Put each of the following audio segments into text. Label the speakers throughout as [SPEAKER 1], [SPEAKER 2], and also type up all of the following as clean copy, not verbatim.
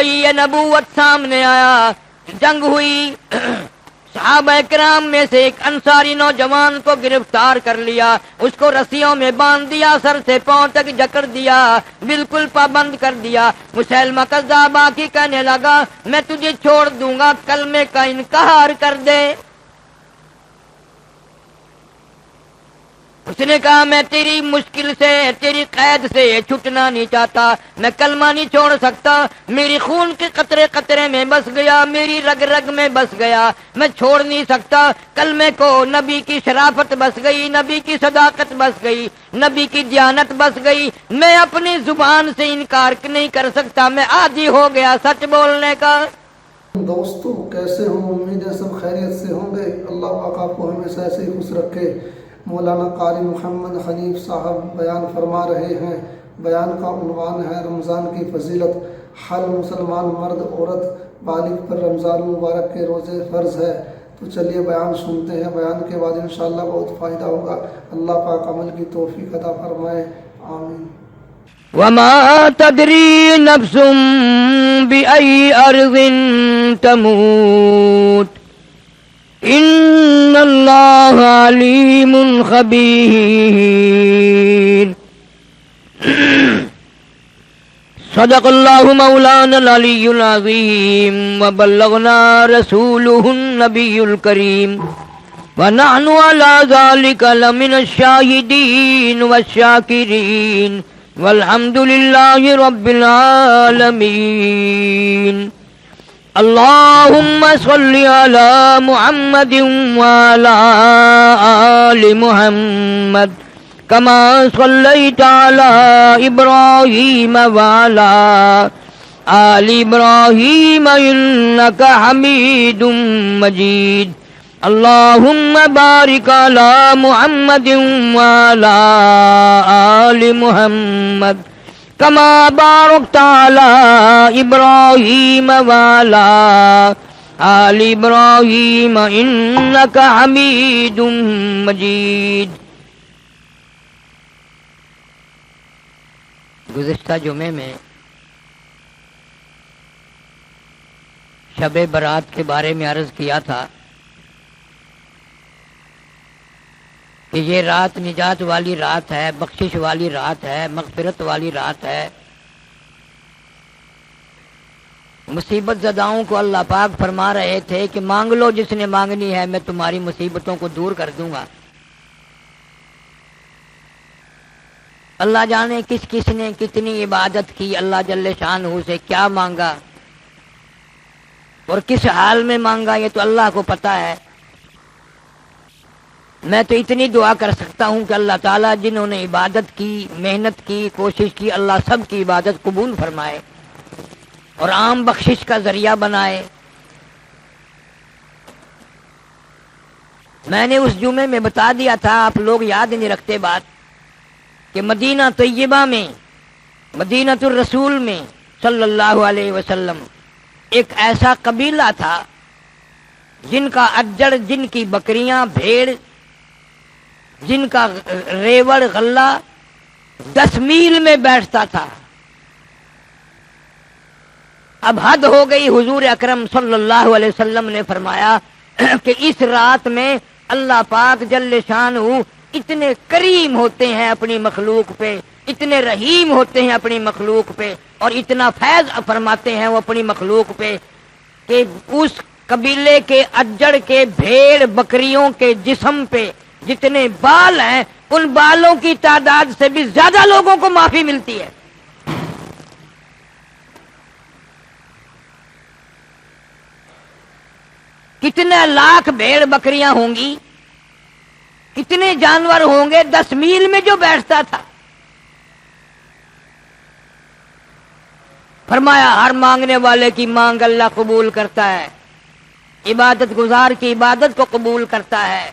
[SPEAKER 1] وحی نبوت سامنے آیا، جنگ ہوئی، صحابہ کرام میں سے ایک انصاری نوجوان کو گرفتار کر لیا، اس کو رسیوں میں باندھ دیا، سر سے پاؤں تک جکڑ دیا، بالکل پابند کر دیا۔ مسیلمہ کذاب آ کے کہنے لگا میں تجھے چھوڑ دوں گا، کلمے کا انکار کر دے۔ اس نے کہا میں تیری مشکل سے، تیری قید سے چھٹنا نہیں چاہتا، میں کلمہ نہیں چھوڑ سکتا، میری خون کے قطرے قطرے میں بس گیا، میری رگ رگ میں بس گیا، میں چھوڑ نہیں سکتا کلمے کو۔ نبی کی شرافت بس گئی، نبی کی صداقت بس گئی، نبی کی دیانت بس گئی، میں اپنی زبان سے انکار نہیں کر سکتا، میں عاجز ہو گیا سچ بولنے کا۔
[SPEAKER 2] دوستو کیسے ہوں؟ امید ہے سب خیریت سے ہوں گے۔ اللہ پاک آپ کو ہمیشہ ایسے ہی خوش رکھے۔ مولانا قاری محمد حنیف صاحب بیان فرما رہے ہیں۔ بیان کا عنوان ہے رمضان کی فضیلت۔ ہر مسلمان مرد عورت بالغ پر رمضان المبارک کے روزے فرض ہے۔ تو چلیے بیان سنتے ہیں، بیان کے بعد انشاءاللہ بہت فائدہ ہوگا۔ اللہ پاک عمل کی توفیق عطا فرمائے، آمین۔
[SPEAKER 1] وما تدری نفس بأي أرض تموت إن الله عليم خبير۔ صدق الله مولانا العلي العظيم وبلغنا رسوله النبي الكريم ونحن على ذلك لمن الشاهدين والشاكرين والحمد لله رب العالمين۔ اللهم صل على محمد وعلى آل محمد كما صليت على إبراهيم وعلى آل إبراهيم إنك حميد مجيد۔ اللهم بارك على محمد وعلى آل محمد كما باركت على إبراهيم وعلى آل إبراهيم إنك حميد مجيد۔ گزشتہ جمعے میں شب برات کے بارے میں عرض کیا تھا کہ یہ رات نجات والی رات ہے، بخشش والی رات ہے، مغفرت والی رات ہے۔ مصیبت زداؤں کو اللہ پاک فرما رہے تھے کہ مانگ لو جس نے مانگنی ہے، میں تمہاری مصیبتوں کو دور کر دوں گا۔ اللہ جانے کس کس نے کتنی عبادت کی، اللہ جل شانہ سے کیا مانگا اور کس حال میں مانگا، یہ تو اللہ کو پتہ ہے۔ میں تو اتنی دعا کر سکتا ہوں کہ اللہ تعالیٰ جنہوں نے عبادت کی، محنت کی، کوشش کی، اللہ سب کی عبادت قبول فرمائے اور عام بخشش کا ذریعہ بنائے۔ میں نے اس جمعے میں بتا دیا تھا، آپ لوگ یاد نہیں رکھتے بات، کہ مدینہ طیبہ میں، مدینہ الرسول میں صلی اللہ علیہ وسلم ایک ایسا قبیلہ تھا جن کا اجڑ، جن کی بکریاں، بھیڑ، جن کا ریوڑ غلہ 10 میل میں بیٹھتا تھا۔ اب حد ہو گئی، حضور اکرم صلی اللہ علیہ وسلم نے فرمایا کہ اس رات میں اللہ پاک جل شانہ اتنے کریم ہوتے ہیں اپنی مخلوق پہ، اتنے رحیم ہوتے ہیں اپنی مخلوق پہ، اور اتنا فیض فرماتے ہیں وہ اپنی مخلوق پہ کہ اس قبیلے کے اجڑ کے بھیڑ بکریوں کے جسم پہ جتنے بال ہیں، ان بالوں کی تعداد سے بھی زیادہ لوگوں کو معافی ملتی ہے۔ کتنے لاکھ بھیڑ بکریاں ہوں گی، کتنے جانور ہوں گے 10 میل میں جو بیٹھتا تھا۔ فرمایا ہر مانگنے والے کی مانگ اللہ قبول کرتا ہے، عبادت گزار کی عبادت کو قبول کرتا ہے،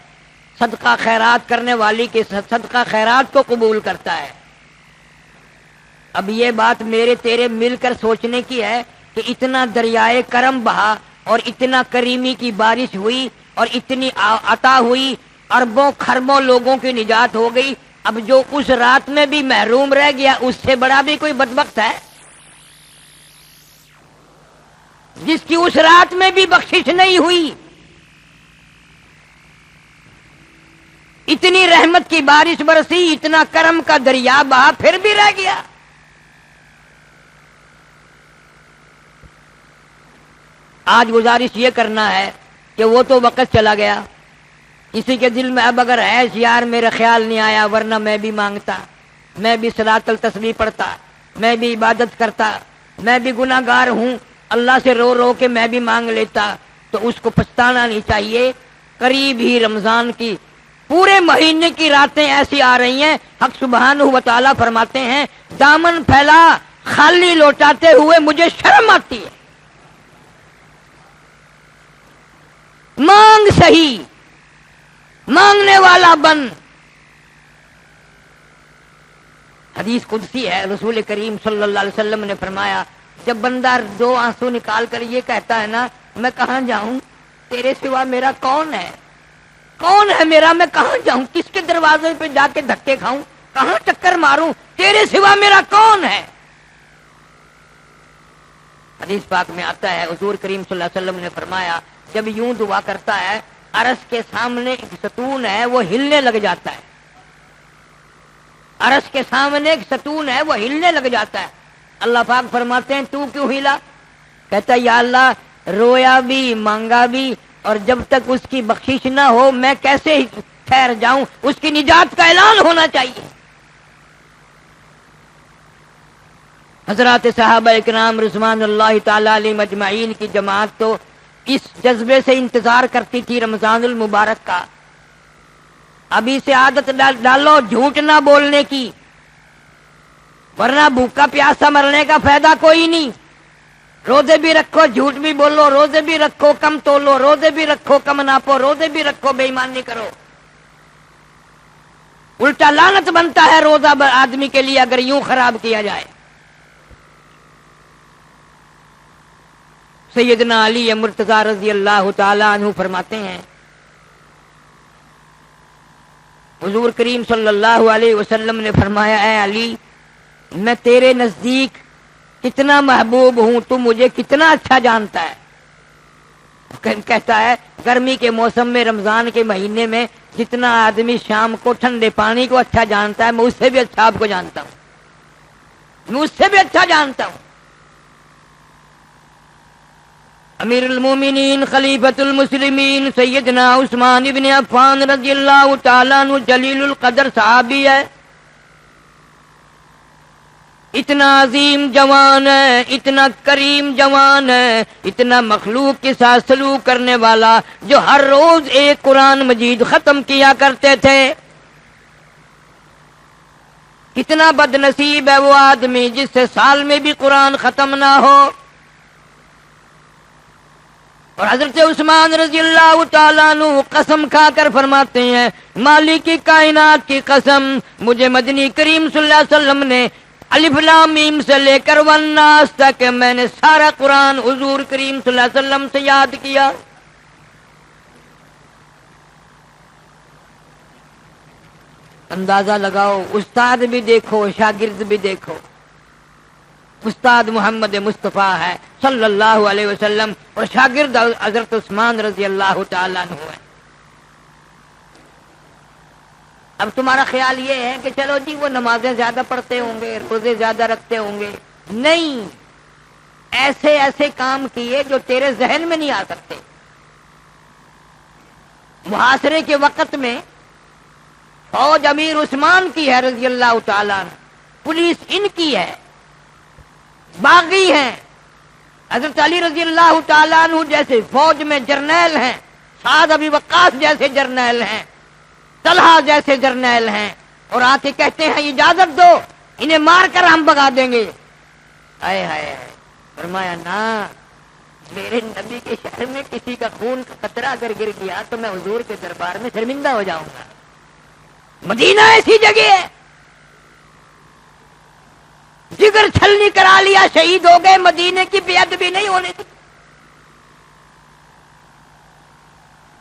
[SPEAKER 1] صدقہ خیرات کرنے والی کے صدقہ خیرات کو قبول کرتا ہے۔ اب یہ بات میرے تیرے مل کر سوچنے کی ہے کہ اتنا دریائے کرم بہا اور اتنا کریمی کی بارش ہوئی اور اتنی عطا ہوئی، اربوں خربوں لوگوں کی نجات ہو گئی، اب جو اس رات میں بھی محروم رہ گیا اس سے بڑا بھی کوئی بدبخت ہے؟ جس کی اس رات میں بھی بخشش نہیں ہوئی، اتنی رحمت کی بارش برسی، اتنا کرم کا دریا بہا، پھر بھی رہ گیا۔ آج گزارش یہ کرنا ہے کہ وہ تو وقت چلا گیا، کسی کے دل میں اب اگر ہے یار میرا خیال نہیں آیا، ورنہ میں بھی مانگتا، میں بھی صلاۃ التسبیح پڑھتا، میں بھی عبادت کرتا، میں بھی گناہ گار ہوں، اللہ سے رو رو کے میں بھی مانگ لیتا، تو اس کو پچھتانا نہیں چاہیے۔ قریب ہی رمضان کی پورے مہینے کی راتیں ایسی آ رہی ہیں، حق سبحانہ و تعالی فرماتے ہیں دامن پھیلا خالی لوٹاتے ہوئے مجھے شرم آتی ہے۔ مانگ صحیح، مانگنے والا بن۔ حدیث قدسی ہے، رسول کریم صلی اللہ علیہ وسلم نے فرمایا جب بندہ دو آنسو نکال کر یہ کہتا ہے نا میں کہاں جاؤں تیرے سوا میرا کون ہے، کون ہے میرا، میں کہاں جاؤں، کس کے دروازے پہ جا کے دھکے کھاؤں، کہاں چکر ماروں، تیرے سوا میرا کون ہے۔ حدیث پاک میں آتا ہے حضور کریم صلی اللہ علیہ وسلم نے فرمایا جب یوں دعا کرتا ہے عرش کے سامنے ایک ستون ہے وہ ہلنے لگ جاتا ہے، عرش کے سامنے ایک ستون ہے وہ ہلنے لگ جاتا ہے۔ اللہ پاک فرماتے ہیں تو کیوں ہلا؟ کہتا ہے یا اللہ رویا بھی مانگا بھی، اور جب تک اس کی بخشش نہ ہو میں کیسے ٹھہر جاؤں، اس کی نجات کا اعلان ہونا چاہیے۔ حضرات صحابہ اکرام رضوان اللہ تعالی علیہم اجمعین کی جماعت تو اس جذبے سے انتظار کرتی تھی رمضان المبارک کا۔ ابھی سے عادت ڈالو جھوٹ نہ بولنے کی، ورنہ بھوکا پیاسا مرنے کا فائدہ کوئی نہیں۔ روزے بھی رکھو جھوٹ بھی بولو، روزے بھی رکھو کم تولو، روزے بھی رکھو کم ناپو، روزے بھی رکھو بے ایمانی کرو۔ الٹا لعنت بنتا ہے روزہ آدمی کے لیے اگر یوں خراب کیا جائے۔ سیدنا علی مرتضی رضی اللہ تعالی عنہ فرماتے ہیں حضور کریم صلی اللہ علیہ وسلم نے فرمایا اے علی میں تیرے نزدیک کتنا محبوب ہوں، تو مجھے کتنا اچھا جانتا ہے۔ کہتا ہے گرمی کے موسم میں رمضان کے مہینے میں جتنا آدمی شام کو ٹھنڈے پانی کو اچھا جانتا ہے میں اس سے بھی اچھا آپ کو جانتا ہوں، میں اس سے بھی اچھا جانتا ہوں۔ امیر المومنین خلیفۃ المسلمین سیدنا عثمان ابن عفان رضی اللہ تعالیٰ عنہ جلیل القدر صحابی ہے، اتنا عظیم جوان ہے، اتنا کریم جوان ہے، اتنا مخلوق کے ساتھ سلوک کرنے والا، جو ہر روز ایک قرآن مجید ختم کیا کرتے تھے۔ کتنا بد نصیب ہے وہ آدمی جس سے سال میں بھی قرآن ختم نہ ہو۔ اور حضرت عثمان رضی اللہ تعالیٰ عنہ قسم کھا کر فرماتے ہیں مالک کی کائنات کی قسم، مجھے مدنی کریم صلی اللہ علیہ وسلم نے الف لام میم سے لے کر والناس تک میں نے سارا قرآن حضور کریم صلی اللہ علیہ وسلم سے یاد کیا۔ اندازہ لگاؤ، استاد بھی دیکھو شاگرد بھی دیکھو، استاد محمد مصطفیٰ ہے صلی اللہ علیہ وسلم اور شاگرد حضرت عثمان رضی اللہ تعالیٰ عنہ ہے۔ اب تمہارا خیال یہ ہے کہ چلو جی وہ نمازیں زیادہ پڑھتے ہوں گے، روزے زیادہ رکھتے ہوں گے، نہیں، ایسے ایسے کام کیے جو تیرے ذہن میں نہیں آ سکتے۔ محاصرے کے وقت میں فوج امیر عثمان کی ہے رضی اللہ تعالیٰ عنہ، پولیس ان کی ہے، باغی ہیں، حضرت علی رضی اللہ تعالیٰ عنہ جیسے فوج میں جرنیل ہیں، سعد ابی وقاص جیسے جرنیل ہیں، طلحہ جیسے جرنیل ہیں، اور آ کے کہتے ہیں اجازت دو انہیں مار کر ہم بھگا دیں گے۔ ہائے ہائے، فرمایا نہ، میرے نبی کے شہر میں کسی کا خون کا قطرہ اگر گر گیا تو میں حضور کے دربار میں شرمندہ ہو جاؤں گا۔ مدینہ ایسی جگہ ہے، جگر چھلنی کرا لیا شہید ہو گئے، مدینے کی بے ادبی نہیں ہونے دی۔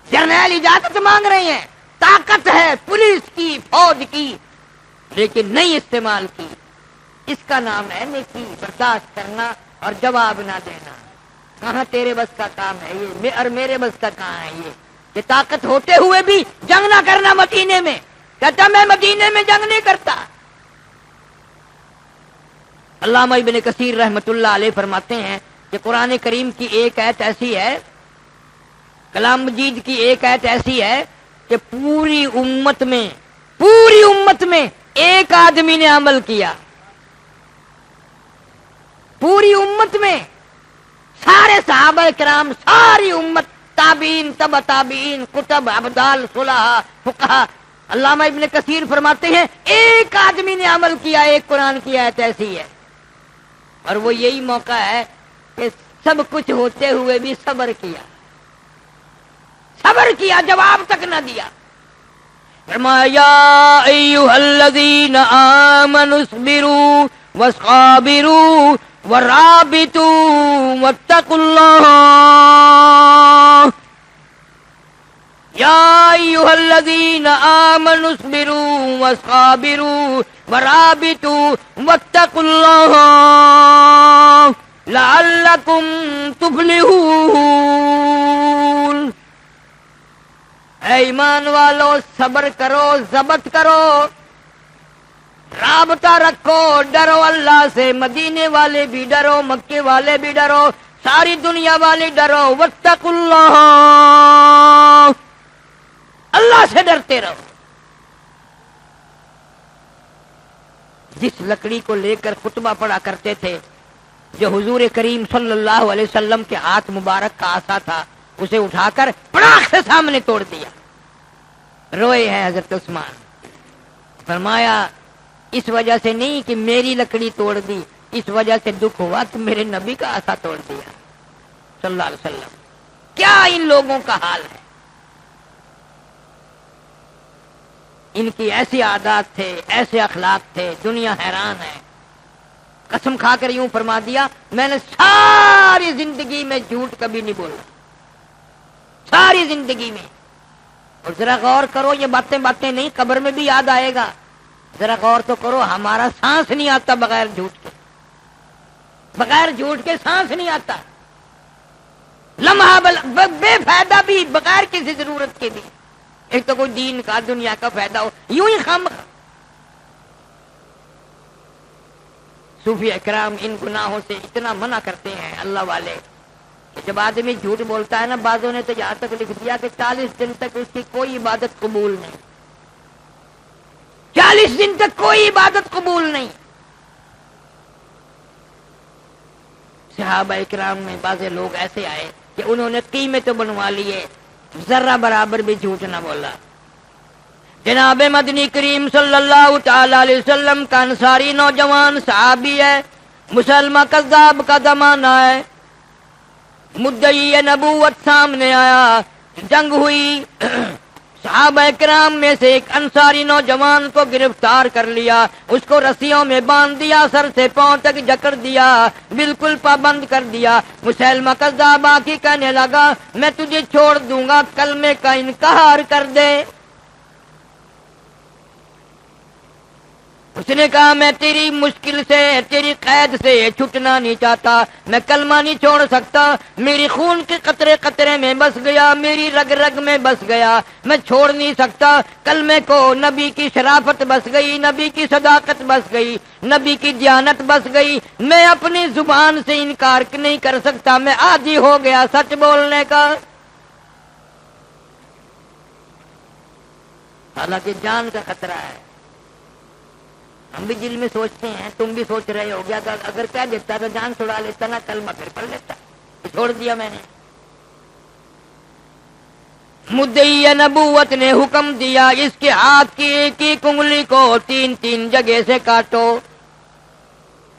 [SPEAKER 1] جرنیل اجازت مانگ رہے ہیں، طاقت ہے پولیس کی فوج کی، لیکن نہیں استعمال کی۔ اس کا نام ہے نیکی، برداشت کرنا اور جواب نہ دینا۔ کہاں تیرے بس کا کام ہے یہ، اور میرے بس کا کہاں ہے یہ کہ طاقت ہوتے ہوئے بھی جنگ نہ کرنا مدینے میں. کہتا میں مدینے میں جنگ نہیں کرتا. علامہ ابن کثیر رحمۃ اللہ علیہ فرماتے ہیں کہ قرآن کریم کی ایک آیت ایسی ہے، کلام مجید کی ایک آیت ایسی ہے کہ پوری امت میں ایک آدمی نے عمل کیا. پوری امت میں سارے صحابہ کرام، ساری امت، تابعین، تبع تابعین، کتب، ابدال، صلحاء، فقہاء. علامہ ابن کثیر فرماتے ہیں ایک آدمی نے عمل کیا، ایک قرآن کی آیت ایسی ہے، اور وہ یہی موقع ہے کہ سب کچھ ہوتے ہوئے بھی صبر کیا، جواب تک نہ دیا. فرمایا یا ایھا الذین آمنوا اصبروا وصابروا ورابطوا واتقوا اللہ. یا ایھا الذین آمنوا اصبروا وصابروا ورابطوا واتقوا اللہ لعلکم تفلحون. اے ایمان والو، صبر کرو، ضبط کرو، رابطہ رکھو، ڈرو اللہ سے. مدینے والے بھی ڈرو، مکے والے بھی ڈرو، ساری دنیا والے ڈرو. واتقوا اللہ، اللہ سے ڈرتے رہو. جس لکڑی کو لے کر خطبہ پڑھا کرتے تھے، جو حضور کریم صلی اللہ علیہ وسلم کے ہاتھ مبارک کا عصا تھا، اسے اٹھا کر پڑاخ سے سامنے توڑ دیا. روئے ہیں حضرت عثمان. فرمایا اس وجہ سے نہیں کہ میری لکڑی توڑ دی، اس وجہ سے دکھ ہوا کہ میرے نبی کا عصا توڑ دیا صلی اللہ علیہ وسلم. کیا ان لوگوں کا حال ہے. ان کی ایسی عادات تھے، ایسے اخلاق تھے، دنیا حیران ہے. قسم کھا کر یوں فرما دیا میں نے ساری زندگی میں جھوٹ کبھی نہیں بولا، ساری زندگی میں. اور ذرا غور کرو، یہ باتیں نہیں، قبر میں بھی یاد آئے گا. ذرا غور تو کرو، ہمارا سانس نہیں آتا بغیر جھوٹ کے سانس نہیں آتا. لمحہ بے فائدہ بھی، بغیر کسی ضرورت کے بھی. ایک تو کوئی دین کا، دنیا کا فائدہ ہو، یوں ہی خام. صوفی اکرام ان گناہوں سے اتنا منع کرتے ہیں اللہ والے کہ جب آدمی جھوٹ بولتا ہے نا، بعضوں نے تو یہاں تک لکھ دیا کہ 40 دن تک اس کی کوئی عبادت قبول نہیں. 40 دن تک کوئی عبادت قبول نہیں. صحابہ اکرام میں بعض لوگ ایسے آئے کہ انہوں نے قیمے تو بنوا لیے، ذرہ برابر بھی جھوٹ نہ بولا. جناب مدنی کریم صلی اللہ تعالی علیہ وسلم کا انصاری نوجوان صحابی ہے، مسلمہ کذاب کا زمانہ ہے. مدعی نبوت سامنے آیا، جنگ ہوئی. صحابہ کرام میں سے ایک انصاری نوجوان کو گرفتار کر لیا، اس کو رسیوں میں باندھ دیا، سر سے پاؤں تک جکڑ دیا، بالکل پابند کر دیا. مسلمہ کذاب آ کے کہنے لگا میں تجھے چھوڑ دوں گا، کلمے کا انکار کر دے. اس نے کہا میں تیری مشکل سے، تیری قید سے چھٹنا نہیں چاہتا، میں کلمہ نہیں چھوڑ سکتا. میری خون کے قطرے قطرے میں بس گیا، میری رگ رگ میں بس گیا، میں چھوڑ نہیں سکتا کلمے کو. نبی کی شرافت بس گئی، نبی کی صداقت بس گئی، نبی کی دیانت بس گئی. میں اپنی زبان سے انکار نہیں کر سکتا، میں عادی ہو گیا سچ بولنے کا. حالانکہ جان کا خطرہ ہے. ہم بھی دل میں سوچتے ہیں، تم بھی سوچ رہے ہو گیا کہ اگر کہہ دیتا تو جان چھڑا لیتا نا، کلمہ پھر پڑھ لیتا. چھوڑ دیا میں نے. مدعی نبوت نے حکم دیا اس کے ہاتھ کی ایک ایک انگلی کو 3 جگہ سے کاٹو.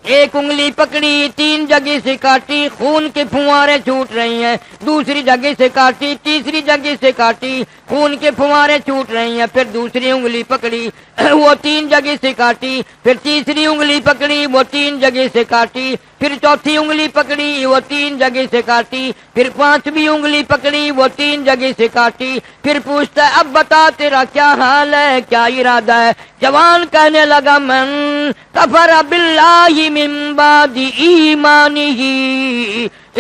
[SPEAKER 1] ایک انگلی پکڑی، 3 جگہ سے کاٹی، خون کے پھوارے چھوٹ رہی ہیں. دوسری جگہ سے کاٹی، تیسری جگہ سے کاٹی، خون کے پھوارے چھوٹ رہی ہیں. پھر دوسری انگلی پکڑی، وہ 3 جگہ سے کاٹی. پھر تیسری انگلی پکڑی، وہ 3 جگہ سے کاٹی. پھر چوتھی انگلی پکڑی، وہ 3 جگہ سے کاٹی. پھر 5ویں انگلی پکڑی، وہ 3 جگہ سے کاٹی. پھر پوچھتا ہے اب بتا تیرا کیا حال ہے، کیا ارادہ ہے. جوان کہنے لگا من کفر باللہ من بعد ایمانہ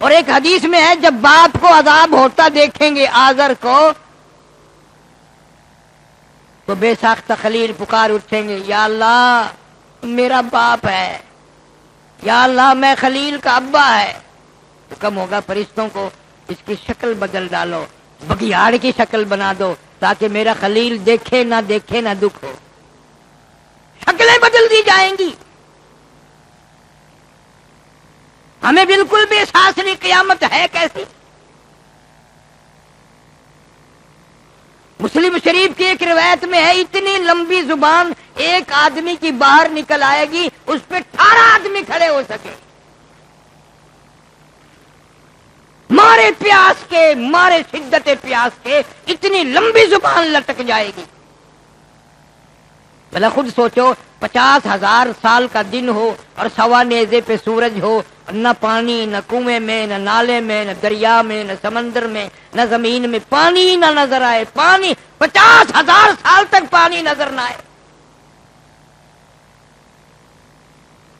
[SPEAKER 1] اور ایک حدیث میں ہے جب باپ کو عذاب ہوتا دیکھیں گے آزر کو تو بے ساختہ خلیل پکار اٹھیں گے، یا اللہ میرا باپ ہے، یا اللہ میں خلیل کا ابا ہے۔ حکم ہوگا فرشتوں کو اس کی شکل بدل ڈالو، بگیاڑ کی شکل بنا دو تاکہ میرا خلیل دیکھے نہ دکھ ہو۔ شکلیں بدل دی جائیں گی، ہمیں بالکل بھی احساس نہیں قیامت ہے کیسی۔ مسلم شریف کی ایک روایت میں ہے اتنی لمبی زبان ایک آدمی کی باہر نکل آئے گی اس پہ 18 آدمی کھڑے ہو سکے، مارے پیاس کے، مارے شدت پیاس کے، اتنی لمبی زبان لٹک جائے گی۔ بھلا خود سوچو 50,000 سال کا دن ہو اور سوا نیزے پہ سورج ہو، نہ پانی، نہ کنویں میں، نہ نالے میں، نہ دریا میں، نہ سمندر میں، نہ زمین میں پانی نہ نظر آئے، پانی 50,000 سال تک پانی نظر نہ آئے،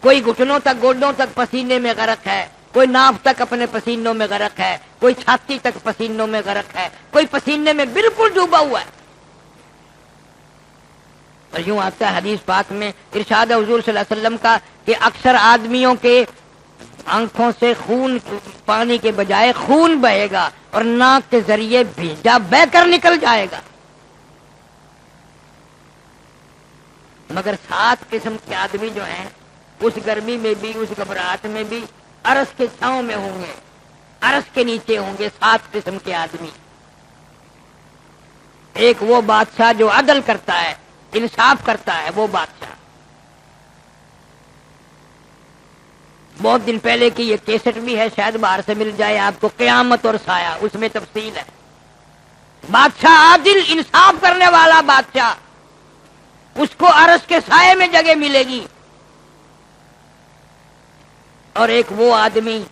[SPEAKER 1] کوئی گھٹنوں تک گوڈوں تک پسینے میں غرق ہے، کوئی ناف تک اپنے پسینوں میں غرق ہے، کوئی چھاتی تک پسینوں میں غرق ہے، کوئی پسینے میں بالکل ڈوبا ہوا ہے۔ اور یوں آتا ہے حدیث پاک میں، ارشاد حضور صلی اللہ علیہ وسلم کا کہ اکثر آدمیوں کے آنکھوں سے خون، پانی کے بجائے خون بہے گا اور ناک کے ذریعے بھیجا بہ کر نکل جائے گا، مگر 7 قسم کے آدمی جو ہیں اس گرمی میں بھی، اس گھبراہٹ میں بھی عرش کے چھاؤں میں ہوں گے، عرش کے نیچے ہوں گے 7 قسم کے آدمی۔ ایک وہ بادشاہ جو عدل کرتا ہے، انصاف کرتا ہے، وہ بادشاہ۔ بہت دن پہلے کی یہ کیسٹ بھی ہے، شاید باہر سے مل جائے آپ کو، قیامت اور سایہ، اس میں تفصیل ہے۔ بادشاہ عادل، انصاف کرنے والا بادشاہ، اس کو عرش کے سائے میں جگہ ملے گی۔ اور ایک وہ آدمی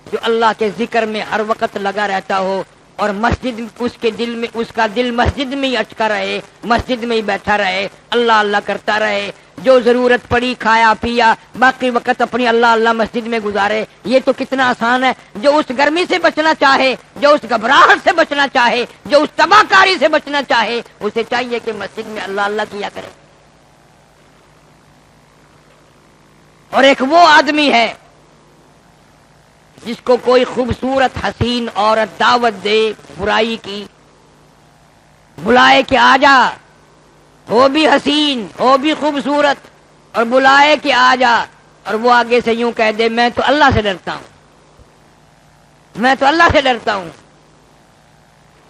[SPEAKER 1] جو اللہ کے ذکر میں ہر وقت لگا رہتا ہو اور مسجد، اس کے دل میں، اس کا دل مسجد میں ہی اٹکا رہے، مسجد میں ہی بیٹھا رہے، اللہ اللہ کرتا رہے، جو ضرورت پڑی کھایا پیا، باقی وقت اپنی اللہ اللہ مسجد میں گزارے۔ یہ تو کتنا آسان ہے۔ جو اس گرمی سے بچنا چاہے، جو اس گھبراہٹ سے بچنا چاہے، جو اس تباہ کاری سے بچنا چاہے، اسے چاہیے کہ مسجد میں اللہ اللہ کیا کرے۔ اور ایک وہ آدمی ہے جس کو کوئی خوبصورت حسین عورت دعوت دے برائی کی، بلائے کہ آ جا، ہو بھی حسین، ہو بھی خوبصورت، اور بلائے کہ آ جا، اور وہ آگے سے یوں کہہ دے میں تو اللہ سے ڈرتا ہوں، میں تو اللہ سے ڈرتا ہوں۔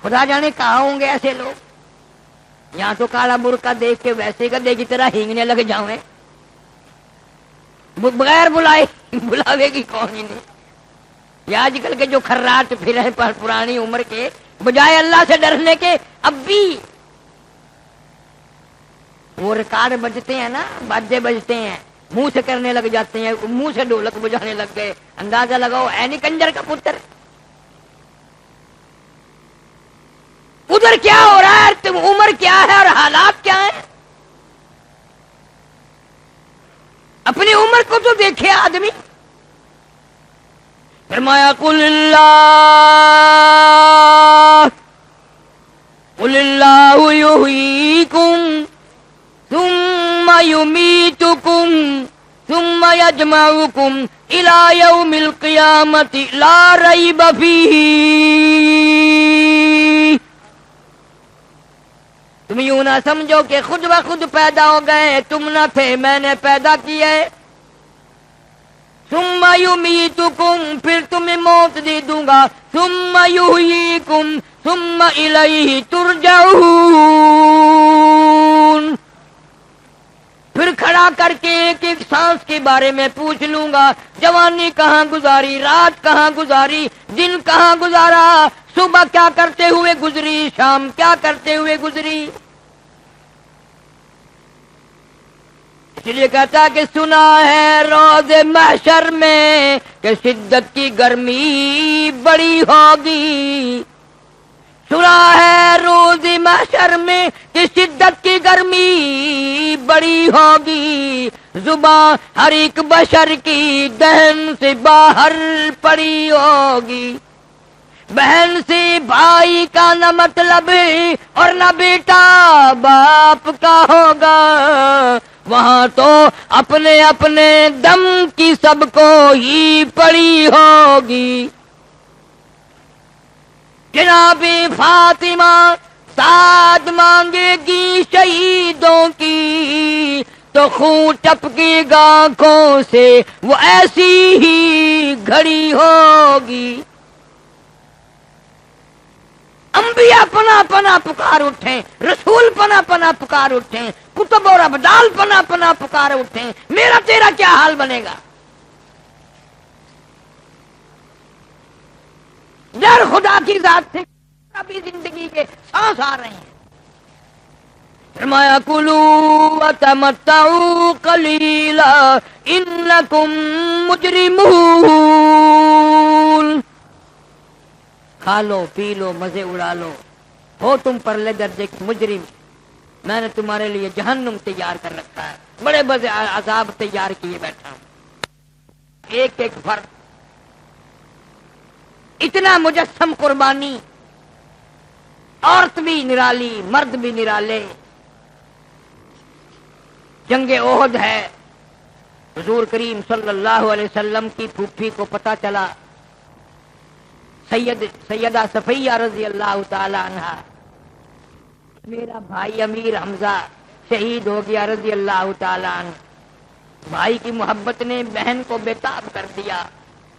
[SPEAKER 1] خدا جانے کہاں ہوں گے ایسے لوگ، یہاں تو کالا برقع دیکھ کے ویسے کا دیکھ طرح ہینگنے لگ جاؤں، بغیر بلاوے کی کون ہی نہیں۔ یا آج کل کے جو کھراٹ پھر ہیں پرانی عمر کے، بجائے اللہ سے ڈرنے کے اب بھی وہ ریکارڈ بجتے ہیں نا، باجے بجتے ہیں، منہ سے کرنے لگ جاتے ہیں، منہ سے ڈھولک بجانے لگ گئے۔ اندازہ لگاؤ ہے نہیں کنجر کا پتر، ادھر کیا ہو رہا ہے، عمر کیا ہے اور حالات کیا ہیں۔ اپنی عمر کو تو دیکھے آدمی۔ فرمایا قل اللہ یحییکم ثم یمیتکم ثم یجمعکم الی یوم القیامۃ لا ریب فیہ۔ تم یوں نہ سمجھو کہ خود بخود پیدا ہو گئے، تم نہ تھے، میں نے پیدا کیے۔ ثم یمیتکم، پھر تمہیں موت دے دوں گا، ثم یحییکم، ثم الیہ ترجعون، پھر کھڑا کر کے ایک ایک سانس کے بارے میں پوچھ لوں گا، جوانی کہاں گزاری، رات کہاں گزاری، دن کہاں گزارا، صبح کیا کرتے ہوئے گزری، شام کیا کرتے ہوئے گزری۔ اس لیے کہتا کہ سنا ہے روز محشر میں کہ شدت کی گرمی بڑی ہوگی، سنا ہے روز محشر میں کہ شدت کی گرمی بڑی ہوگی، زباں ہر ایک بشر کی دہن سے باہر پڑی ہوگی. بہن سے بھائی کا نہ مطلب اور نہ بیٹا باپ کا ہوگا. وہاں تو اپنے اپنے دم کی سب کو ہی پڑی ہوگی. جناب فاطمہ ساتھ مانگے گی شہیدوں کی تو خون ٹپکے گا آنکھوں سے وہ ایسی ہی گھڑی ہوگی. انبیاء پنا پنا پکار اٹھیں، رسول پنا پنا پکار اٹھیں، کتب اور ابدال پنا پنا پکار اٹھیں، میرا تیرا کیا حال بنے گا؟ ڈر خدا کی ذات سے ابھی زندگی کے سانس آ رہے ہیں. فرمایا کلوا وتمتعوا قلیلا انکم مجرمون. کھا لو پی لو مزے اڑا لو، ہو تم پرلے درجے کے مجرم. میں نے تمہارے لیے جہنم تیار کر رکھا ہے، بڑے بڑے عذاب تیار کیے بیٹھا ہوں. ایک ایک فرد اتنا مجسم قربانی، عورت بھی نرالی مرد بھی نرالے. جنگ احد ہے، حضور کریم صلی اللہ علیہ وسلم کی پھوپھی کو پتہ چلا، سیدہ صفیہ رضی اللہ تعالی عنہا، میرا بھائی امیر حمزہ شہید ہو گیا رضی اللہ تعالی عنہ. بھائی کی محبت نے بہن کو بےتاب کر دیا.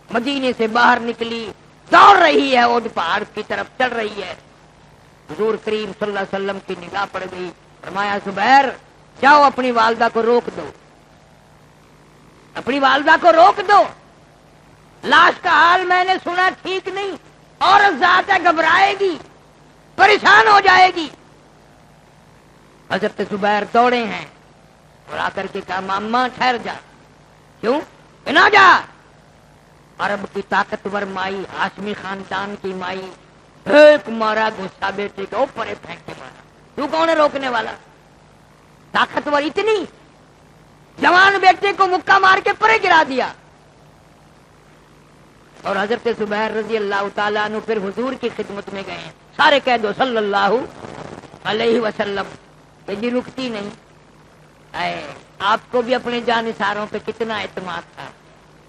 [SPEAKER 1] مدینے سے باہر نکلی، دوڑ رہی ہے، احد پہاڑ کی طرف چڑھ رہی ہے. حضور کریم صلی اللہ علیہ وسلم کی نگاہ پڑ گئی. فرمایا زبیر جاؤ اپنی والدہ کو روک دو، اپنی والدہ کو روک دو. لاش کا حال میں نے سنا ٹھیک نہیں، عورت ذات ہے، گھبرائے گی، پریشان ہو جائے گی. حضرت زبیر دوڑے ہیں اور آ کر کے کہا ماما ٹھہر جا. کیوں؟ نہ جا. عرب کی طاقتور مائی، ہاشمی خاندان کی مائی، ایک مارا غصہ بیٹے کے اوپر پھینک کے مارا. تو کون ہے روکنے والا؟ طاقتور اتنی، جوان بیٹے کو مکہ مار کے پرے گرا دیا. اور حضرت زبیر رضی اللہ تعالیٰ عنہ پھر حضور کی خدمت میں گئے. سارے کہہ دو صلی اللہ علیہ وسلم. کہ جی رکتی نہیں. آپ کو بھی اپنے جانثاروں پہ کتنا اعتماد تھا،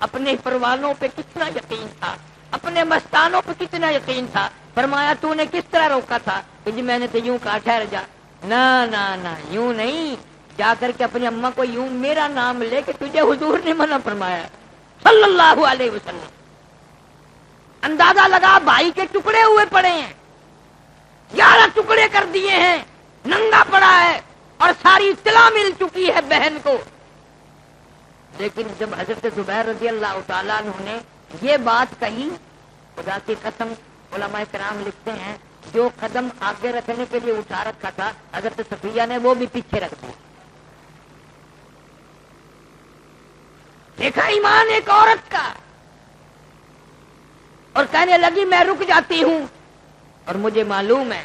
[SPEAKER 1] اپنے پروانوں پہ کتنا یقین تھا، اپنے مستانوں پہ کتنا یقین تھا. فرمایا تو نے کس طرح روکا تھا؟ کہ جی میں نے تو یوں کہا ٹھہر جا. نہ یوں نہیں، جا کر کے اپنی اماں کو یوں میرا نام لے کے تجھے حضور نے منع فرمایا صلی اللہ علیہ وسلم. اندازہ لگا بھائی کے ٹکڑے ہوئے پڑے ہیں، 11 ٹکڑے کر دیے ہیں، ننگا پڑا ہے اور ساری اطلاع مل چکی ہے بہن کو. لیکن جب حضرت زبیر رضی اللہ تعالیٰ عنہ نے یہ بات کہی، خدا کی قسم علماء کرام لکھتے ہیں جو قدم آگے رکھنے کے لیے اٹھا رکھا تھا حضرت صفیہ نے وہ بھی پیچھے رکھ دیا. دیکھا ایمان ایک عورت کا، اور کہنے لگی میں رک جاتی ہوں، اور مجھے معلوم ہے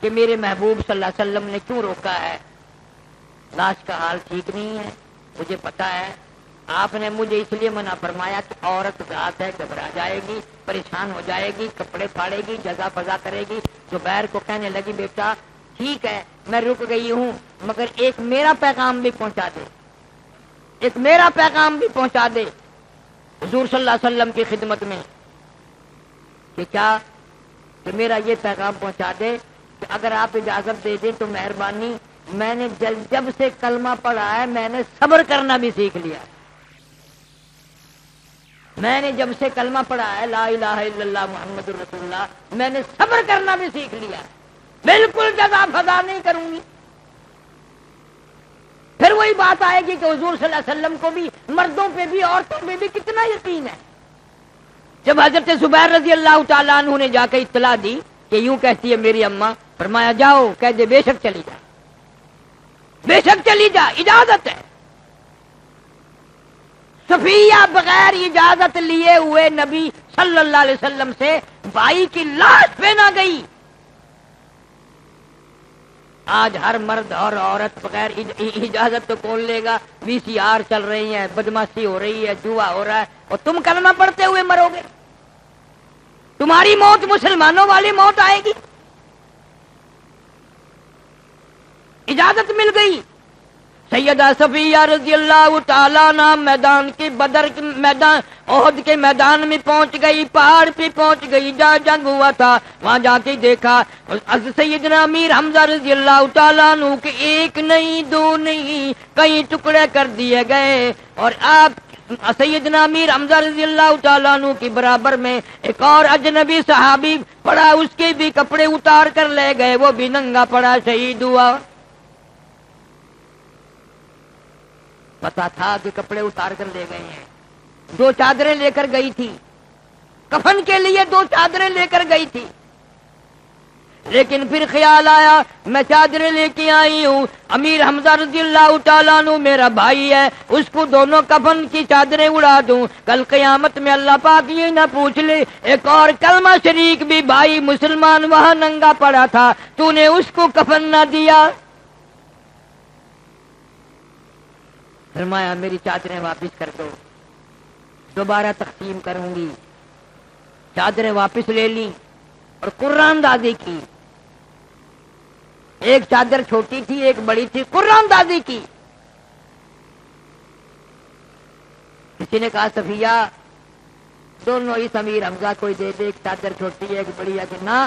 [SPEAKER 1] کہ میرے محبوب صلی اللہ علیہ وسلم نے کیوں روکا ہے. لاش کا حال ٹھیک نہیں ہے، مجھے پتا ہے. آپ نے مجھے اس لیے منع فرمایا کہ عورت ذات ہے، گھبرا جائے گی، پریشان ہو جائے گی، کپڑے پھاڑے گی، جزا فضا کرے گی. زبیر کو کہنے لگی بیٹا ٹھیک ہے میں رک گئی ہوں، مگر ایک میرا پیغام بھی پہنچا دے، ایک میرا پیغام بھی پہنچا دے حضور صلی اللہ علیہ وسلم کی خدمت میں. کہ کیا؟ کہ میرا یہ پیغام پہنچا دے کہ اگر آپ اجازت دے دیں تو مہربانی، میں نے جب سے کلمہ پڑھا ہے میں نے صبر کرنا بھی سیکھ لیا. میں نے جب سے کلمہ پڑھا ہے لا الہ الا اللہ محمد الرسول اللہ، میں نے صبر کرنا بھی سیکھ لیا، بالکل جزا فضا نہیں کروں گی. پھر وہی بات آئے گی کہ حضور صلی اللہ علیہ وسلم کو بھی مردوں پہ بھی عورتوں پہ بھی کتنا یقین ہے. جب حضرت زبیر رضی اللہ تعالیٰ عنہ نے جا کے اطلاع دی کہ یوں کہتی ہے میری اماں، فرمایا جاؤ کہہ دے بے شک چلی جا، بے شک چلی جا، اجازت ہے. صفیہ بغیر اجازت لیے ہوئے نبی صلی اللہ علیہ وسلم سے بھائی کی لاش پہ نہ گئی. آج ہر مرد اور عورت بغیر اجازت تو کون لے گا؟ VCR چل رہی ہیں، بدماشی ہو رہی ہے، جوا ہو رہا ہے، اور تم کلمہ پڑھتے ہوئے مرو گے؟ تمہاری موت مسلمانوں والی موت آئے گی؟ اجازت مل گئی۔ سیدہ صفیہ رضی اللہ تعالیٰ عنہ میدان کے بدر کے میدان احد کے میدان میں پہنچ گئی، پہاڑ پہ پہنچ گئی جہاں جنگ ہوا تھا، وہاں جا کے دیکھا سیدنا امیر حمزہ رضی اللہ تعالیٰ عنہ کے ایک نہیں دو نہیں کئی ٹکڑے کر دیے گئے، اور آپ سیدنا امیر حمزہ رضی اللہ تعالیٰ عنہ کی برابر میں ایک اور اجنبی صحابی پڑا، اس کے بھی کپڑے اتار کر لے گئے، وہ بھی ننگا پڑا شہید ہوا۔ پتا تھا کہ کپڑے اتار کر لے گئے ہیں، 2 چادریں لے کر گئی تھی، کفن کے لیے 2 چادریں لے کر گئی تھی، لیکن پھر خیال آیا میں چادریں لے کے آئی ہوں، امیر حمزہ رضی اللہ تعالیٰ عنہ میرا بھائی ہے، اس کو دونوں کفن کی چادریں اڑا دوں، کل قیامت میں اللہ پاک یہ نہ پوچھ لے ایک اور کلمہ شریک بھی بھائی مسلمان وہاں ننگا پڑا تھا، تو نے اس کو کفن نہ دیا۔ فرمایا میری چادریں واپس کر دو، دوبارہ تقسیم کروں گی۔ چادریں واپس لے لی اور قرآن دادی کی، ایک چادر چھوٹی تھی ایک بڑی تھی، قرآن دادی کی۔ کسی نے کہا صفیہ دونوں اس امیر حمزہ کو دے دے، ایک چادر چھوٹی ہے ایک بڑی ہے، کہ نہ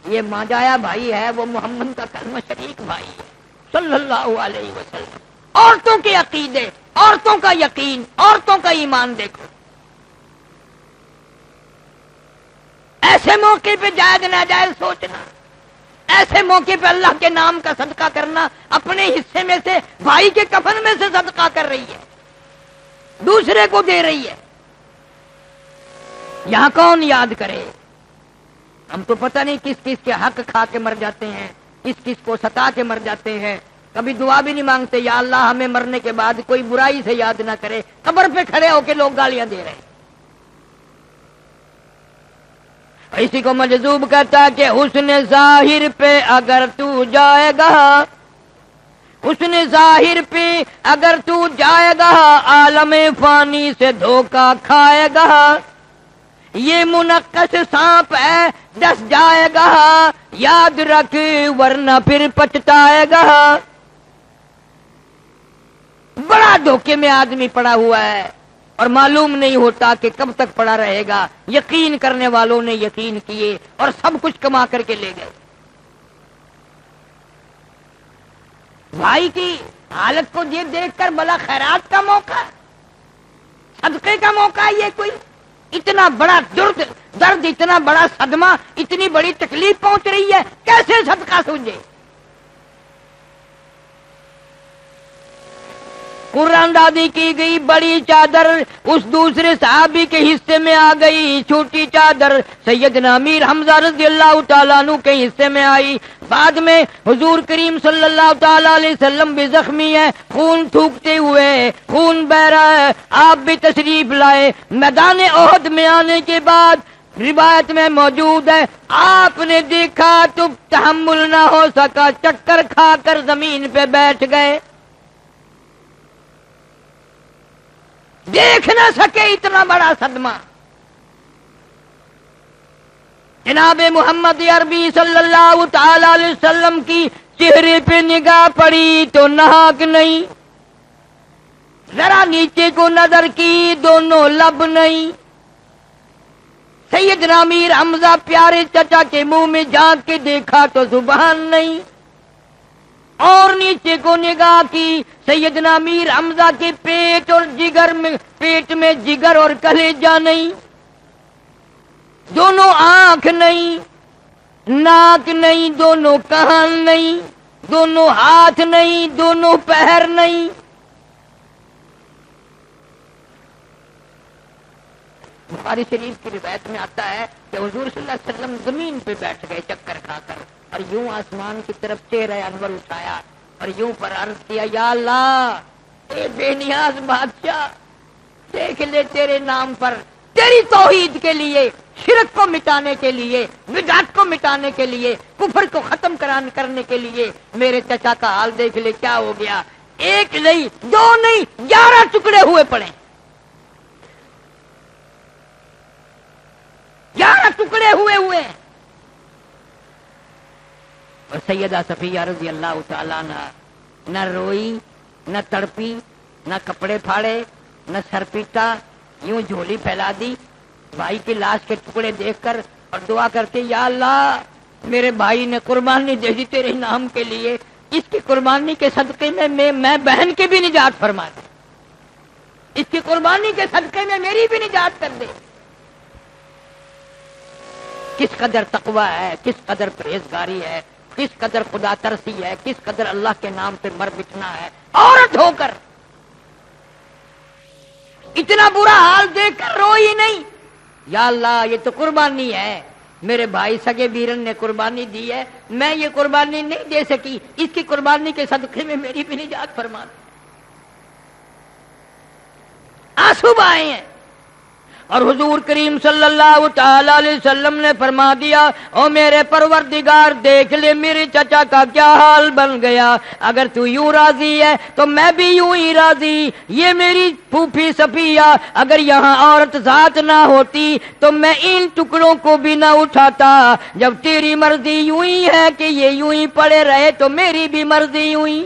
[SPEAKER 1] یہ ماجایا بھائی ہے، وہ محمد کا کلمہ شریک بھائی ہے صلی اللہ علیہ وسلم۔ عورتوں کے عقیدے، عورتوں کا یقین، عورتوں کا ایمان دیکھو۔ ایسے موقع پہ جائز ناجائز سوچنا، ایسے موقع پہ اللہ کے نام کا صدقہ کرنا، اپنے حصے میں سے بھائی کے کفن میں سے صدقہ کر رہی ہے، دوسرے کو دے رہی ہے۔ یہاں کون یاد کرے؟ ہم تو پتہ نہیں کس کس کے حق کھا کے مر جاتے ہیں، کس کس کو ستا کے مر جاتے ہیں، کبھی دعا بھی نہیں مانگتے یا اللہ ہمیں مرنے کے بعد کوئی برائی سے یاد نہ کرے، قبر پہ کھڑے ہو کے لوگ گالیاں دے رہے ہیں۔ اسی کو مجذوب کہتا کہ حسن ظاہر پہ اگر تو جائے گا، حسن ظاہر پہ اگر تو جائے گا، عالم فانی سے دھوکہ کھائے گا، یہ منقش سانپ ہے ڈس جائے گا، یاد رکھ ورنہ پھر پچھتائے گا۔ بڑا دھوکے میں آدمی پڑا ہوا ہے اور معلوم نہیں ہوتا کہ کب تک پڑا رہے گا۔ یقین کرنے والوں نے یقین کیے اور سب کچھ کما کر کے لے گئے۔ بھائی کی حالت کو یہ دیکھ کر بلا خیرات کا موقع، صدقے کا موقع ہے یہ کوئی؟ اتنا بڑا درد، اتنا بڑا صدمہ، اتنی بڑی تکلیف پہنچ رہی ہے، کیسے صدقہ سوچے؟ قرآن دادی کی گئی بڑی چادر اس دوسرے صحابی کے حصے میں آ گئی، چھوٹی چادر سیدنا امیر حمزہ رضی اللہ تعالیٰ عنہ کے حصے میں آئی۔ بعد میں حضور کریم صلی اللہ تعالیٰ علیہ وسلم بھی زخمی ہے، خون تھوکتے ہوئے، خون بہ رہا ہے، آپ بھی تشریف لائے۔ میدان احد میں آنے کے بعد روایت میں موجود ہے آپ نے دیکھا تو تحمل نہ ہو سکا، چکر کھا کر زمین پہ بیٹھ گئے، دیکھ نہ سکے اتنا بڑا صدمہ۔ جناب محمد عربی صلی اللہ تعالی علیہ وسلم کی چہرے پہ نگاہ پڑی تو ناک نہیں، ذرا نیچے کو نظر کی دونوں لب نہیں، سیدنا امیر حمزہ پیارے چچا کے منہ میں جھانک کے دیکھا تو زبان نہیں، اور نیچے کو نگاہ کی سیدنا امیر حمزہ کے پیٹ اور جگر میں، پیٹ میں جگر اور کلیجہ نہیں، دونوں آنکھ نہیں، ناک نہیں، دونوں کان نہیں، دونوں ہاتھ نہیں، دونوں پیر نہیں۔ بخاری شریف کی روایت میں آتا ہے کہ حضور صلی اللہ علیہ وسلم زمین پہ بیٹھ گئے چکر کھا کر، اور یوں آسمان کی طرف چہرہ انور اٹھایا اور یوں پر عرض کیا، یا اللہ اے بے نیاز بادشاہ، دیکھ لے تیرے نام پر، تیری توحید کے لیے شرک کو مٹانے کے لیے، بدعت کو مٹانے کے لیے، کفر کو ختم کرنے کے لیے میرے چچا کا حال دیکھ لے کیا ہو گیا، ایک نہیں، دو نہیں، 11 ٹکڑے ہوئے پڑے، 11 ٹکڑے ہوئے ہیں۔ اور سیدہ صفیہ رضی اللہ تعالیٰ نہ روئی، نہ تڑپی، نہ کپڑے پھاڑے، نہ سر پیٹا، یوں جھولی پھیلا دی بھائی کی لاش کے ٹکڑے دیکھ کر، اور دعا کرتے یا اللہ میرے بھائی نے قربانی دے دی تیرے نام کے لیے، اس کی قربانی کے صدقے میں بہن کی بھی نجات فرما دے، اس کی قربانی کے صدقے میں میری بھی نجات کر دے۔ کس قدر تقویٰ ہے، کس قدر پرہیزگاری ہے، کس قدر خدا ترسی ہے، کس قدر اللہ کے نام پہ مر مٹنا ہے، عورت ہو کر اتنا برا حال دیکھ کر روئی نہیں، یا اللہ یہ تو قربانی ہے، میرے بھائی سگے بیرن نے قربانی دی ہے، میں یہ قربانی نہیں دے سکی، اس کی قربانی کے صدقے میں میری بھی نجات فرما دے۔ آنسو بہائے ہیں، اور حضور کریم صلی اللہ تعالی علیہ وسلم نے فرما دیا او میرے پروردگار دیکھ لے میرے چچا کا کیا حال بن گیا، اگر تو یوں راضی ہے تو میں بھی یوں ہی راضی۔ یہ میری پھوپھی صفیہ اگر یہاں عورت ذات نہ ہوتی تو میں ان ٹکڑوں کو بھی نہ اٹھاتا، جب تیری مرضی یوں ہی ہے کہ یہ یوں ہی پڑے رہے تو میری بھی مرضی یوں ہی۔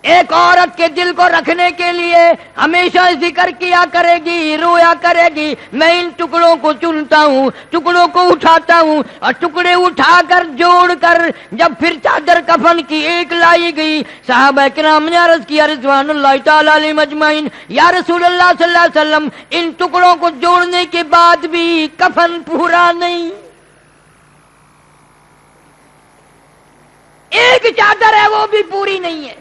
[SPEAKER 1] ایک عورت کے دل کو رکھنے کے لیے ہمیشہ ذکر کیا کرے گی، رویا کرے گی، میں ان ٹکڑوں کو چنتا ہوں، ٹکڑوں کو اٹھاتا ہوں، اور ٹکڑے اٹھا کر جوڑ کر جب پھر چادر کفن کی ایک لائی گئی، صحابہ کرام نے عرض کیا رضوان اللہ تعالی علیہم اجمعین یا رسول اللہ صلی اللہ علیہ وسلم ان ٹکڑوں کو جوڑنے کے بعد بھی کفن پورا نہیں، ایک چادر ہے وہ بھی پوری نہیں ہے۔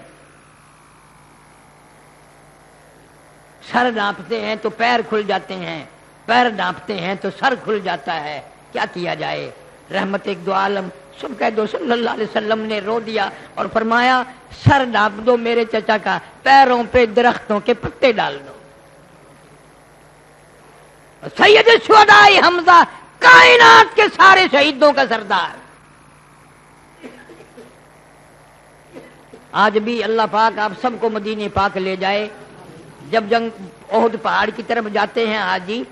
[SPEAKER 1] سر ڈانپتے ہیں تو پیر کھل جاتے ہیں، پیر ڈانپتے ہیں تو سر کھل جاتا ہے، کیا کیا جائے۔ رحمت ایک دو عالم سب کہہ دو صلی اللہ علیہ وسلم نے رو دیا اور فرمایا سر ڈانپ دو میرے چچا کا، پیروں پہ درختوں کے پتے ڈال دو۔ سید الشہداء حمزہ کائنات کے سارے شہیدوں کا سردار، آج بھی اللہ پاک آپ سب کو مدینے پاک لے جائے۔ جب جنگ احد پہاڑ کی طرف جاتے ہیں آج ہی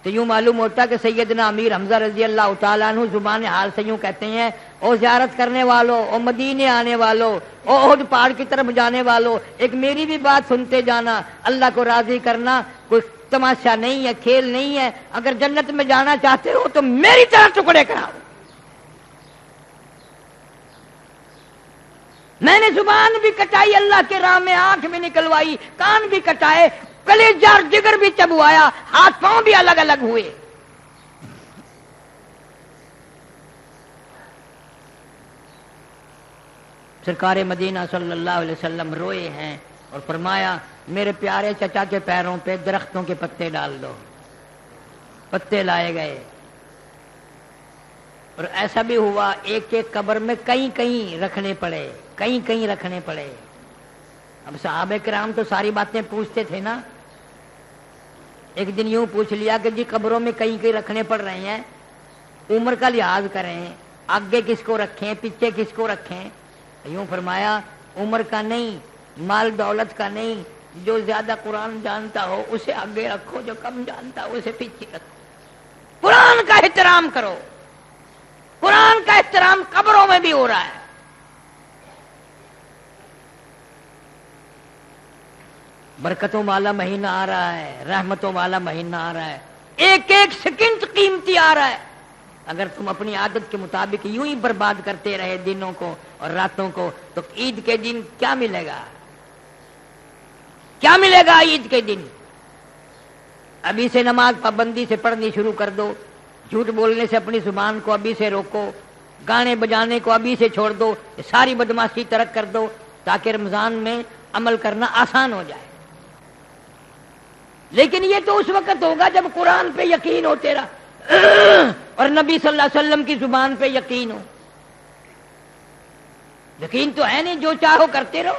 [SPEAKER 1] تو یوں معلوم ہوتا کہ سیدنا امیر حمزہ رضی اللہ تعالیٰ عنہ زبان حال سے یوں کہتے ہیں او زیارت کرنے والوں، او مدینے آنے والوں، او احد پہاڑ کی طرف جانے والوں، ایک میری بھی بات سنتے جانا، اللہ کو راضی کرنا کوئی تماشا نہیں ہے، کھیل نہیں ہے، اگر جنت میں جانا چاہتے ہو تو میری طرح ٹکڑے کراؤ۔ میں نے زبان بھی کٹائی اللہ کے راہ میں، آنکھ بھی نکلوائی، کان بھی کٹائے، کلیجہ اور جگر بھی چبوایا، ہاتھ پاؤں بھی الگ الگ ہوئے۔ سرکار مدینہ صلی اللہ علیہ وسلم روئے ہیں اور فرمایا میرے پیارے چچا کے پیروں پہ درختوں کے پتے ڈال دو۔ پتے لائے گئے اور ایسا بھی ہوا ایک ایک قبر میں کہیں کہیں رکھنے پڑے، کہیں کہیں رکھنے پڑے۔ اب صحابہ کرام تو ساری باتیں پوچھتے تھے نا، ایک دن یوں پوچھ لیا کہ جی قبروں میں کہیں کہیں رکھنے پڑ رہے ہیں، عمر کا لحاظ کریں، آگے کس کو رکھیں پیچھے کس کو رکھیں؟ یوں فرمایا عمر کا نہیں، مال دولت کا نہیں، جو زیادہ قرآن جانتا ہو اسے آگے رکھو، جو کم جانتا ہو اسے پیچھے رکھو۔ قرآن کا احترام کرو، قرآن کا احترام قبروں میں بھی ہو رہا ہے۔ برکتوں والا مہینہ آ رہا ہے، رحمتوں والا مہینہ آ رہا ہے، ایک ایک سیکنڈ قیمتی آ رہا ہے۔ اگر تم اپنی عادت کے مطابق یوں ہی برباد کرتے رہے دنوں کو اور راتوں کو تو عید کے دن کیا ملے گا؟ کیا ملے گا عید کے دن؟ ابھی سے نماز پابندی سے پڑھنی شروع کر دو، جھوٹ بولنے سے اپنی زبان کو ابھی سے روکو، گانے بجانے کو ابھی سے چھوڑ دو، ساری بدماشی ترک کر دو تاکہ رمضان میں عمل کرنا آسان ہو جائے۔ لیکن یہ تو اس وقت ہوگا جب قرآن پہ یقین ہو تیرا اور نبی صلی اللہ علیہ وسلم کی زبان پہ یقین ہو۔ یقین تو ہے نہیں، جو چاہو کرتے رہو۔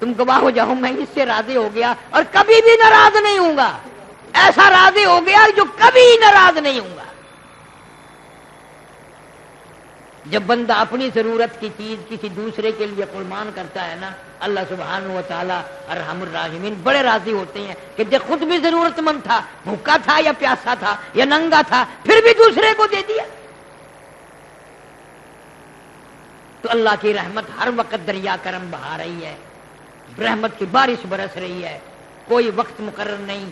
[SPEAKER 1] تم گواہ ہو جاؤ میں اس سے راضی ہو گیا اور کبھی بھی ناراض نہیں ہوں گا، ایسا راضی ہو گیا جو کبھی ناراض نہیں ہوں گا۔ جب بندہ اپنی ضرورت کی چیز کسی دوسرے کے لیے قربان کرتا ہے نا، اللہ سبحانہ و تعالی ارحم الراحمین بڑے راضی ہوتے ہیں کہ جب خود بھی ضرورت مند تھا، بھوکا تھا یا پیاسا تھا یا ننگا تھا، پھر بھی دوسرے کو دے دیا۔ تو اللہ کی رحمت ہر وقت دریا کرم بہا رہی ہے، رحمت کی بارش برس رہی ہے، کوئی وقت مقرر نہیں۔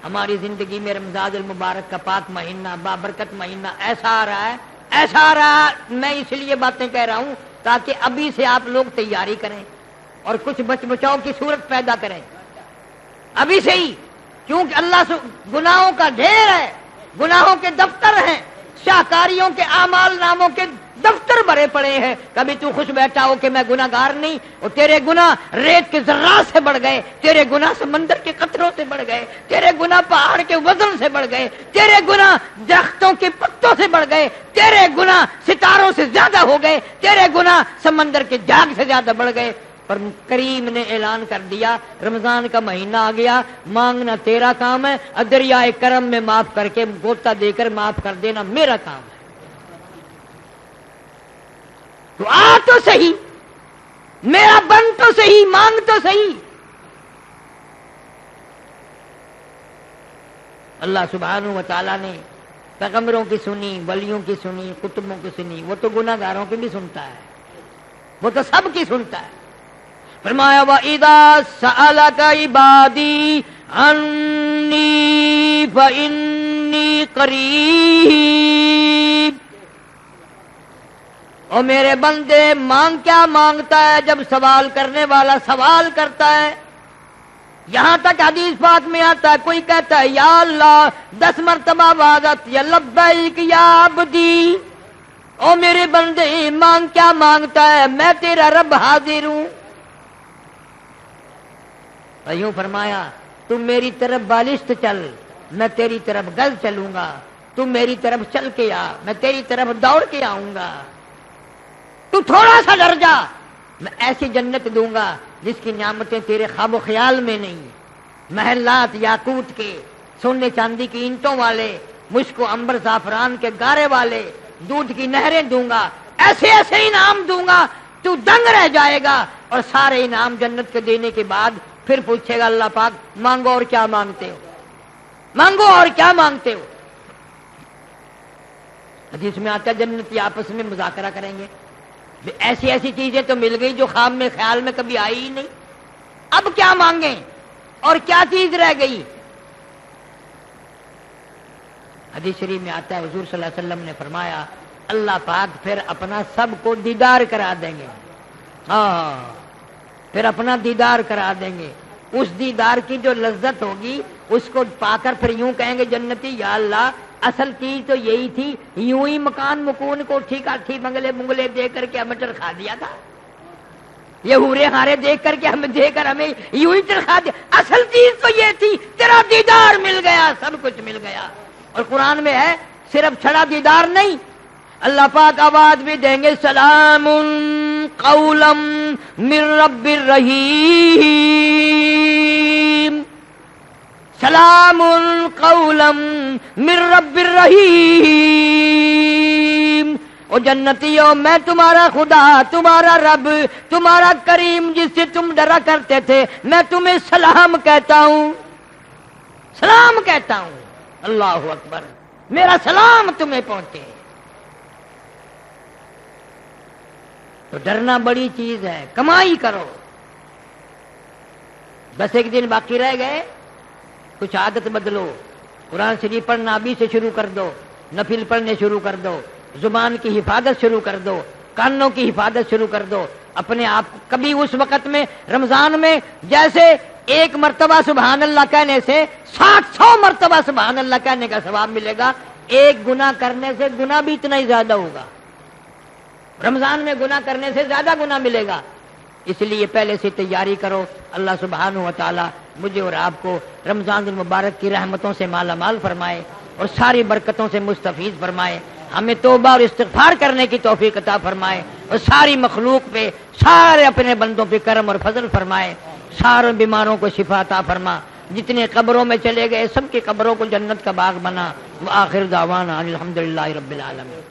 [SPEAKER 1] ہماری زندگی میں رمضان المبارک کا پاک مہینہ، بابرکت مہینہ ایسا آ رہا ہے، ایسا آ رہا ہے۔ میں اس لیے باتیں کہہ رہا ہوں تاکہ ابھی سے آپ لوگ تیاری کریں اور کچھ بچ بچاؤ کی صورت پیدا کریں ابھی سے ہی، کیونکہ اللہ سے گناہوں کا ڈھیر ہے، گناہوں کے دفتر ہیں، شاہکاریوں کے اعمال ناموں کے دفتر بھرے پڑے ہیں۔ کبھی تو خوش بیٹھا ہو کہ میں گناہ گار نہیں، اور تیرے گناہ ریت کے ذرات سے بڑھ گئے، تیرے گناہ سمندر کے قطروں سے بڑھ گئے، تیرے گناہ پہاڑ کے وزن سے بڑھ گئے، تیرے گناہ درختوں کے پتوں سے بڑھ گئے، تیرے گناہ ستاروں سے زیادہ ہو گئے، تیرے گناہ سمندر کے جاگ سے زیادہ بڑھ گئے۔ پر کریم نے اعلان کر دیا رمضان کا مہینہ آ گیا، مانگنا تیرا کام ہے، دریائے کرم میں معاف کر کے گوتا دے کر معاف کر دینا میرا کام ہے۔ تو آ تو صحیح، میرا بن تو صحیح، مانگ تو صحیح۔ اللہ سبحانہ و تعالیٰ نے پیغمبروں کی سنی، ولیوں کی سنی، کتبوں کی سنی، وہ تو گناہ گاروں کی بھی سنتا ہے، وہ تو سب کی سنتا ہے۔ فرمایا وَإِذَا سَأَلَكَ عِبَادِي عَنِّي فَإِنِّي قَرِيبٌ۔ اور میرے بندے مانگ کیا مانگتا ہے جب سوال کرنے والا سوال کرتا ہے؟ یہاں تک حدیث پاک میں آتا ہے، کوئی کہتا ہے یا اللہ 10 مرتبہ عبادت، یا لبیک یا عبدی، او میرے بندے مانگ کیا مانگتا ہے؟ میں تیرا رب حاضر ہوں۔ یوں فرمایا تم میری طرف بالشت چل، میں تیری طرف گز چلوں گا، تم میری طرف چل کے آ، میں تیری طرف دوڑ کے آؤں گا، تو تھوڑا سا ڈر جا، میں ایسی جنت دوں گا جس کی نعمتیں تیرے خواب و خیال میں نہیں، محلات یاقوت کے، سونے چاندی کی اینٹوں والے، مشک و عنبر زعفران کے گارے والے، دودھ کی نہریں دوں گا، ایسے ایسے انعام دوں گا تو دنگ رہ جائے گا۔ اور سارے انعام جنت کے دینے کے بعد پھر پوچھے گا اللہ پاک مانگو اور کیا مانگتے ہو، مانگو اور کیا مانگتے ہو۔ حدیث میں آتا ہے جنتی آپس میں مذاکرہ کریں گے، ایسی ایسی چیزیں تو مل گئی جو خواب میں خیال میں کبھی آئی ہی نہیں، اب کیا مانگیں اور کیا چیز رہ گئی۔ حدیث شریف میں آتا ہے حضور صلی اللہ علیہ وسلم نے فرمایا اللہ پاک پھر اپنا سب کو دیدار کرا دیں گے، ہاں پھر اپنا دیدار کرا دیں گے۔ اس دیدار کی جو لذت ہوگی اس کو پا کر پھر یوں کہیں گے جنتی یا اللہ اصل چیز تو یہی تھی، یوں ہی مکان مکون کو ٹھیک ٹھیک بنگلے بنگلے دے کر کے ہمیں چرخا دیا تھا، یہ ہورے ہارے دیکھ کر کے ہمیں دے کر ہمیں یوں ہی چرخا دیا، اصل چیز تو یہ تھی تیرا دیدار مل گیا، سب کچھ مل گیا۔ اور قرآن میں ہے صرف چھڑا دیدار نہیں، اللہ پاک آواز بھی دیں گے سلام قولا من رب الرحیم، سلام قولا من رب الرحیم۔ او جنتیوں میں تمہارا خدا، تمہارا رب، تمہارا کریم جس سے تم ڈرا کرتے تھے، میں تمہیں سلام کہتا ہوں، سلام کہتا ہوں، اللہ اکبر، میرا سلام تمہیں پہنچے۔ تو ڈرنا بڑی چیز ہے، کمائی کرو، بس ایک دن باقی رہ گئے، کچھ عادت بدلو، قرآن شریف پڑھنا ابھی سے شروع کر دو، نفل پڑھنے شروع کر دو، زبان کی حفاظت شروع کر دو، کانوں کی حفاظت شروع کر دو، اپنے آپ کبھی اس وقت میں رمضان میں جیسے 1 مرتبہ سبحان اللہ کہنے سے 100 مرتبہ سبحان اللہ کہنے کا ثواب ملے گا، ایک گناہ کرنے سے گناہ بھی اتنا ہی زیادہ ہوگا، رمضان میں گناہ کرنے سے زیادہ گناہ ملے گا۔ اس لیے پہلے سے تیاری کرو۔ اللہ سبحانہ و تعالی مجھے اور آپ کو رمضان المبارک کی رحمتوں سے مالا مال فرمائے اور ساری برکتوں سے مستفیض فرمائے، ہمیں توبہ اور استغفار کرنے کی توفیق عطا فرمائے اور ساری مخلوق پہ، سارے اپنے بندوں پہ کرم اور فضل فرمائے، سارے بیماروں کو شفا عطا فرما، جتنے قبروں میں چلے گئے سب کی قبروں کو جنت کا باغ بنا۔ وآخر دعوانا الحمدللہ رب العالمین۔